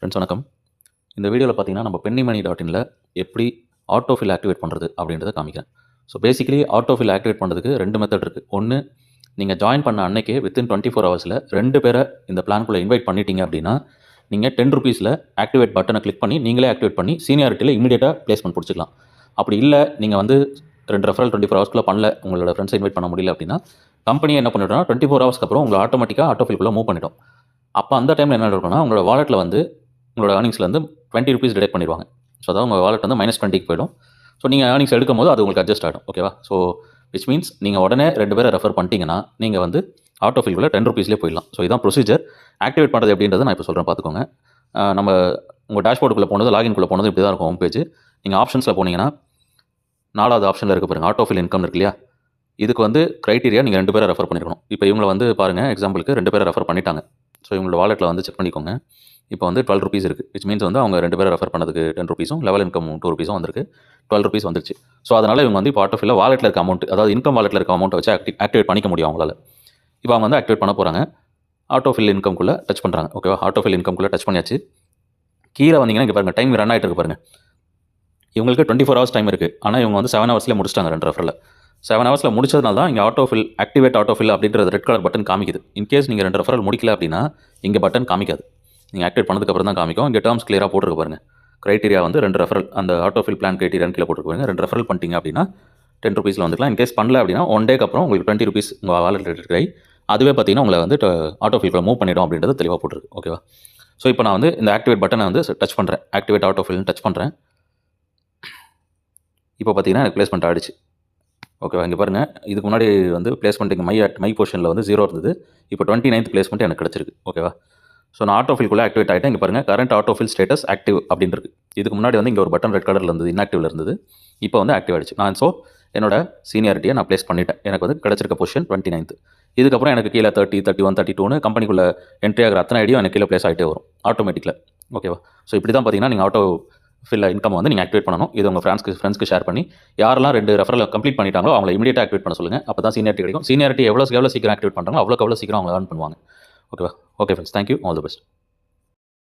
Friends வணக்கம். இந்த வீடியோவில் பார்த்தீங்கன்னா நம்ம pennymoney.inல எப்படி ஆட்டோஃபில் ஆக்டிவேட் பண்ணுறது அப்படின்றத காமிக்கிறேன். ஸோ பேசிக்கலி ஆட்டோஃபில் ஆக்டிவேட் பண்ணுறதுக்கு 2 மெத்தட் இருக்குது. ஒன்று, நீங்கள் ஜாயின் பண்ண அன்னைக்கே வித்தின் 24 ஹவர்ஸில் 2 பேரை இந்த பிளான்குள்ளே இன்வைட் பண்ணிட்டீங்க அப்படின்னா நீங்கள் ₹10 ஆக்டிவேட் பட்டனை கிளிக் பண்ணி நீங்களே ஆக்டிவேட் பண்ணி சீனியாரிட்டியில் இமீடியட்டாக பிளேஸ்மெண்ட் பிடிச்சிக்கலாம். அப்படி இல்லை நீங்கள் வந்து 2 ரெஃபரல் 24 ஹவர்ஸ்க்குள்ளே பண்ணல, உங்களோட ஃப்ரெண்ட்ஸை இன்வைட் பண்ண முடியல அப்படின்னா கம்பெனியை என்ன பண்ணிவிட்டோம்னா 24 ஹவர்ஸ்க்கு அப்புறம் உங்களை ஆட்டோமேட்டிக்காக ஆட்டோஃபில்குள்ளே மூவ் பண்ணிட்டோம். அப்போ அந்த டைமில் என்ன இருக்குன்னா உங்களோட வாலெட்டில் வந்து உங்களோட ஏர்னிங்ஸ்லேருந்து ₹20 டிடெக்ட் பண்ணிடுவாங்க. ஸோ அதாவது உங்கள் வாலெட் வந்து -20க்கு போயிடும். ஸோ நீங்கள் ஏர்னிங்ஸ் எடுக்கும் போது அது உங்களுக்கு அட்ஜஸ்ட் ஆகிடும். ஓகேவா? ஸோ விச் மீன்ஸ் நீங்கள் உடனே 2 பேரை ரெஃபர் பண்ணிட்டீங்கன்னா நீங்கள் வந்து ஆட்டோஃபில்குள்ளே ₹10 போயிடலாம். ஸோ இதான் ப்ரொசீஜர். ஆக்டிவேட் பண்ணுறது எப்படின்றத நான் இப்போ சொல்கிறேன், பார்த்துக்கோங்க. நம்ம உங்கள் டேஷ்போர்டுக்குள்ளே போனது, லாகின்குள்ளே போனது இப்படி தான் இருக்கும் ஹோம் பேஜ். நீங்கள் ஆப்ஷன்ஸில் போனீங்கன்னா 4வது ஆப்ஷனில் இருக்க பாருங்கள், ஆட்டோஃபில் இன்கம் இருக்கு இல்லையா? இதுக்கு வந்து க்ரைட்டீரியா நீங்கள் 2 பேரை ரெஃபர் பண்ணிருக்கணும். இப்போ இவங்களை வந்து பாருங்கள், எக்ஸாம்பிளுக்கு 2 பேரை ரெஃபர் பண்ணிட்டாங்க. ஸோ இவங்களோட வாலெட்டில் வந்து செக் பண்ணிக்கோங்க. இப்போ வந்து ₹12 இருக்குது. விச் மீன்ஸ் வந்து அவங்க 2 பேரை ரெஃபர் பண்ணதுக்கு ₹10, லெவல் இன்கம் ₹2 வந்திருக்கு. ₹12 வந்துருச்சு. ஸோ அதனால் இவங்க வந்து இப்போ ஆட்டோஃபில்ல வாலெட்டில் இருக்க அமௌண்ட், அதாவது இன்கம் வாலெட்டில் இருக்க அமௌண்ட்டை வச்சு ஆக்டிவேட் பண்ணிக்க முடியும் அவங்களால. இப்போ அவங்க வந்து ஆக்டிவேட் பண்ண போகிறாங்க. ஆட்டோஃபில் இன்கம்குள்ளே டச் பண்ணுறாங்க. ஓகேவா? ஆட்டோஃபில் இன்கம்குள்ளே டச் பண்ணியாச்சு. கீழே வந்தீங்கன்னா இங்கே பாருங்கள், டைம் ரன் ஆகிட்டு இருக்கு பாருங்கள். இவங்களுக்கு 24 ஹவர்ஸ் டைம் இருக்குது. ஆனால் இவங்க வந்து 7 ஹவர்ஸ்லேயே முடிச்சிட்டாங்க 2 ரெஃபரில். 7 ஹவர்ஸில் முடிச்சதுனால தான் இங்கே ஆட்டோஃபில் ஆக்டிவேட் ஆட்டோஃபில் அப்படின்றது ரெட் கலர் பட்டன் காமிக்குது. இன்கேஸ் நீங்கள் 2 ரெஃபரல் முடிக்கல அப்படின்னா இங்கே பட்டன் காமிக்காது. நீங்கள் ஆக்டிவேட் பண்ணதுக்கப்புறம் தான் காமிக்கும். இங்கே டேர்ம்ஸ் கிளியராக போட்டுருக்கு பாருங்கள். க்ரைட்டீரியா வந்து 2 ரெஃபரல், அந்த ஆட்டோஃபில் பிளான் க்ரைட்டீரியான்னு கீழே போட்டுருக்கு பாருங்க. 2 ரெஃபரல் பண்ணிட்டீங்க அப்படின்னா ₹10 வந்துக்கலாம். இன்கேஸ் பண்ணல அப்படின்னா 1 டேக்கு அப்புறம் உங்களுக்கு ₹20 உங்கள் வாலெட் எடுத்துகிட்டு அதுவே பார்த்தீங்கன்னா உங்களை வந்து ஆட்டோஃபில்குள்ளே மூவ் பண்ணிடும் அப்படின்றது தெளிவாக போட்டுருக்கு. ஓகேவா? ஸோ இப்போ நான் வந்து இந்த ஆக்டிவேட் பட்டனை வந்து டச் பண்ணுறேன். ஆக்டிவேட் ஆட்டோஃபில்னு டச் பண்ணுறேன். இப்போ பார்த்தீங்கன்னா எனக்கு பிளேஸ்மெண்ட் ஆகிடுச்சு. ஓகேவா? இங்கே பாருங்கள், இதுக்கு முன்னாடி வந்து பிளேஸ்மெண்ட் இங்கே மை போர்ஷனில் வந்து 0 இருந்தது. இப்போ 29th பிளேஸ்மெண்ட் எனக்கு கிடச்சிருக்கு. ஓகேவா? ஸோ நான் ஆட்டோஃபில்குள்ளே ஆக்டிவேட் ஆகிட்டேன். இங்கே பாருங்கள், கரண்ட் ஆட்டோஃபில் ஸ்டேட்டஸ் ஆக்டிவ் அப்படின்னு இருக்குது. இதுக்கு முன்னாடி வந்து இங்கே ஒரு பட்டன் ரெட் கலரில் இருந்தது, இன்ஆக்டிவில் இருந்தது. இப்போ வந்து ஆக்டிவ் ஆகிடுச்சு. நான் ஸோ என்னோட சீனியாரிட்டியை நான் ப்ளேஸ் பண்ணிட்டேன். எனக்கு வந்து கிடச்சிருக்க பொசிஷன் 29th. இதுக்கப்புறம் எனக்கு கீழே 30, 31, 32ன்னு கம்பெனிக்குள்ளே என்ட்ரி ஆகிற அத்தனை ஐடியும் எனக்கு கீழே ப்ளேஸ் ஆகிட்டே வரும் ஆட்டோமேட்டிக்கில். ஓகேவா? ஸோ இப்படி தான் பார்த்தீங்கன்னா நீங்கள் ஆட்டோஃபில் இன்கம் வந்து நீங்கள் ஆக்டிவேட் பண்ணணும். இது உங்கள் ஃப்ரெண்ட்ஸ்க்கு ஷேர் பண்ணி யாரெல்லாம் 2 ரெஃபரல் கம்ப்ளீட் பண்ணிட்டாங்களோ அவங்களை இமீடியட்டாக ஆக்டிவேட் பண்ண சொல்லுங்கள். அப்போ தான் சீனியாரிட்டி கிடைக்கும். சீனியாரிட்டி எவ்வளோ சீக்கிரம் ஆக்டிவேட் பண்ணுறாங்களோ அவ்வளோ சீக்கிரம் அவங்க ஏர்ன் பண்ணுவாங்க. ஓகேவா? Okay friends, thank you, all the best.